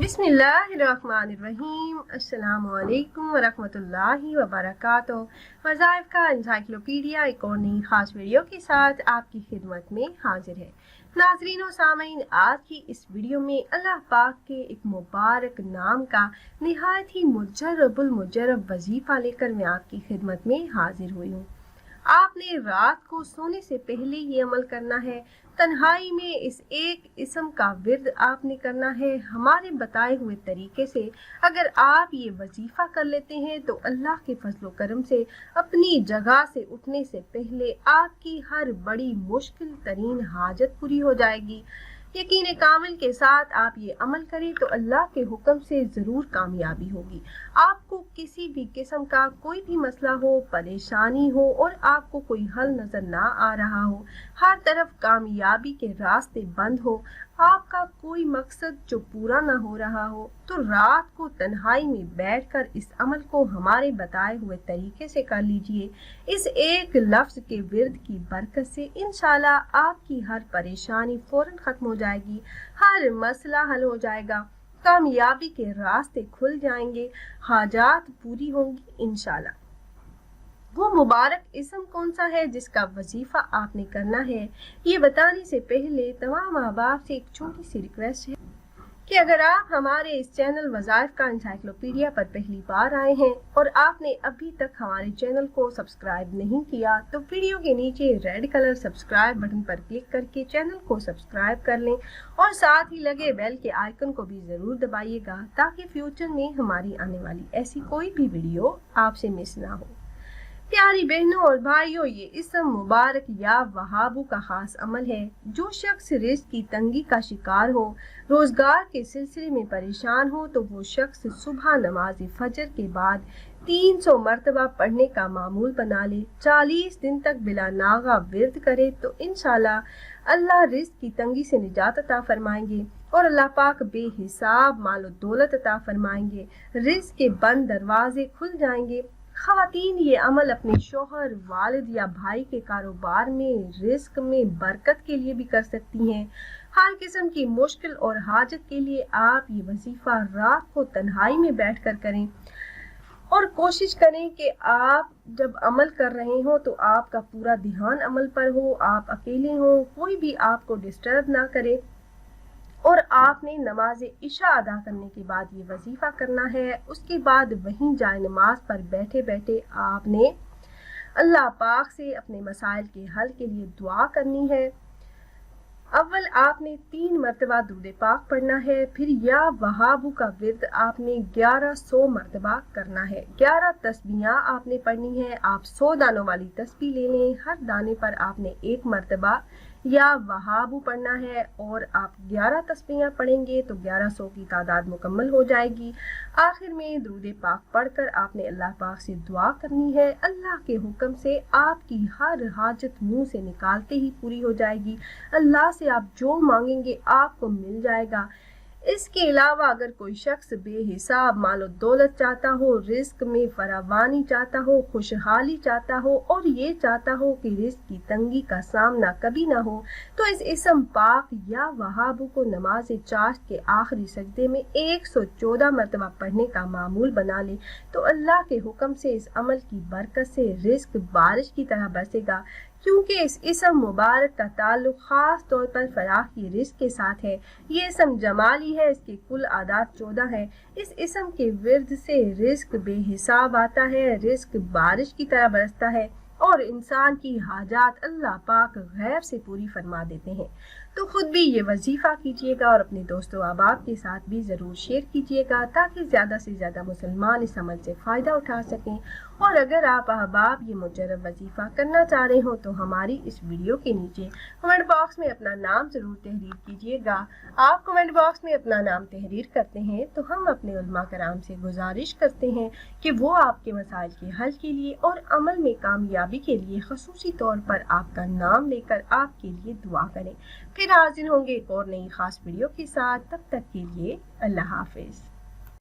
बिस्मिल्लाहिर्रहमानिर्रहीम। अस्सलामुअलैकुम वरहमतुल्लाहि वबरकातुहू। वज़ाइफ का एनसाइक्लोपीडिया एक और नई खास वीडियो के साथ आपकी खिदमत में हाजिर है। नाज़रीन व सामीन, आज की इस वीडियो में अल्लाह पाक के एक मुबारक नाम का निहायत ही मुजर्रबुल मुजर्रब वजीफ़ा लेकर मैं आपकी खिदमत में हाजिर हुई हूँ। आपने रात को सोने से पहले ये अमल करना है। तन्हाई में इस एक इस्म का विर्द आपने करना है हमारे बताए हुए तरीके से। अगर आप ये वजीफा कर लेते हैं तो अल्लाह के फजलो करम से अपनी जगह से उठने से पहले आपकी हर बड़ी मुश्किल तरीन हाजत पूरी हो जाएगी। यकीन कामिल के साथ आप ये अमल करें तो अल्लाह के हुक्म से ज़रूर कामयाबी होगी। आपको किसी भी किस्म का कोई भी मसला हो, परेशानी हो और आपको कोई हल नज़र ना आ रहा हो, हर तरफ कामयाबी के रास्ते बंद हो, आपका कोई मकसद जो पूरा ना हो रहा हो, तो रात को तन्हाई में बैठकर इस अमल को हमारे बताए हुए तरीके से कर लीजिए। इस एक लफ्ज़ के विर्द की बरकत से इंशाल्लाह आपकी हर परेशानी फौरन ख़त्म हो जाएगी, हर मसला हल हो जाएगा, कामयाबी के रास्ते खुल जाएंगे, हाजात पूरी होंगी इंशाल्लाह। वो मुबारक इस्म कौन सा है जिसका वजीफा आपने करना है, ये बताने से पहले तमाम अहबाब से एक छोटी सी रिक्वेस्ट है कि अगर आप हमारे इस चैनल वज़ाइफ का एनसाइक्लोपीडिया पर पहली बार आए हैं और आपने अभी तक हमारे चैनल को सब्सक्राइब नहीं किया तो वीडियो के नीचे रेड कलर सब्सक्राइब बटन पर क्लिक करके चैनल को सब्सक्राइब कर लें और साथ ही लगे बेल के आइकन को भी ज़रूर दबाइएगा ताकि फ्यूचर में हमारी आने वाली ऐसी कोई भी वीडियो आपसे मिस ना हो। प्यारी बहनों और भाइयों, ये इस्म मुबारक या वहाबू का खास अमल है। जो शख्स रिज़्क़ की तंगी का शिकार हो, रोज़गार के सिलसिले में परेशान हो, तो वो शख्स सुबह नमाज फजर के बाद 300 मरतबा पढ़ने का मामूल बना ले, 40 दिन तक बिला नागा विर्द करे तो इंशाल्लाह अल्लाह रिज़्क़ की तंगी से निजात अता फरमाएंगे और अल्लाह पाक बेहिसाब माल और दौलत अता फरमाएंगे। रिज़्क़ के बंद दरवाजे खुल जाएंगे। ख़वातीन ये अमल अपने शोहर, वालिद या भाई के कारोबार में, रिस्क में बरकत के लिए भी कर सकती हैं। हर किस्म की मुश्किल और हाजत के लिए आप ये वजीफा रात को तन्हाई में बैठकर करें और कोशिश करें कि आप जब अमल कर रहे हो तो आपका पूरा ध्यान अमल पर हो, आप अकेले हो, कोई भी आपको डिस्टर्ब ना करे और आपने नमाज इशा अदा करने के बाद ये वजीफा करना है। उसके बाद वहीं जाए नमाज पर बैठे बैठे आपने अल्लाह पाक से अपने मसाइल के हल के लिए दुआ करनी है। अव्वल आपने 3 मरतबा दुरूद पाक पढ़ना है, फिर या वहाबू का विर्द आपने 1100 मरतबा करना है। 11 तस्बीहां आपने पढ़नी है। आप 100 दानों वाली तस्बीह ले लें, हर दाने पर आपने 1 मरतबा या वहाबू पढ़ना है और आप 11 तस्बीहां पढ़ेंगे तो 1100 की तादाद मुकम्मल हो जाएगी। आखिर में दुरूद पाक पढ़कर आपने अल्लाह पाक से दुआ करनी है। अल्लाह के हुक्म से आपकी हर हाजत मुंह से निकालते ही पूरी हो जाएगी। अल्लाह से आप जो मांगेंगे आपको मिल जाएगा। इसके अलावा अगर कोई शख्स बेहिसाब माल और दौलत चाहता हो, रिस्क में फरावानी चाहता हो, खुशहाली चाहता हो और ये चाहता हो कि रिस्क की तंगी का सामना कभी ना हो, तो इस इस्म पाक या वहाबू को नमाज चाश्त के आखिरी सजदे में 114 मरतबा पढ़ने का मामूल बना ले तो अल्लाह के हुक्म से इस अमल की बरकत से रिस्क बारिश की तरह बरसेगा। क्योंकि इस इस्म मुबारक का ताल्लुक खास तौर पर फलाह की रिस्क के साथ है। ये इस्म जमाली है, इसके कुल आदात 14 है। इस इस्म के विर्द से रिस्क बेहिसाब आता है, रिस्क बारिश की तरह बरसता है और इंसान की हाजात अल्लाह पाक गैब से पूरी फरमा देते हैं। तो खुद भी ये वजीफा कीजिएगा और अपने दोस्तों अहबाब के साथ भी ज़रूर शेयर कीजिएगा ताकि ज़्यादा से ज़्यादा मुसलमान इस अमल से फ़ायदा उठा सकें। और अगर आप अहबाब ये मुजर्रब वजीफा करना चाह रहे हो तो हमारी इस वीडियो के नीचे कमेंट बॉक्स में अपना नाम ज़रूर तहरीर कीजिएगा। आप कमेंट बॉक्स में अपना नाम तहरीर करते हैं तो हम अपने उलमा कराम से गुजारिश करते हैं कि वो आपके मसाइल के हल के लिए और अमल में कामयाबी के लिए खसूसी तौर पर आपका नाम लेकर आपके लिए दुआ करें। फिर हाजिर होंगे एक और नई खास वीडियो के साथ। तब तक के लिए अल्लाह हाफिज।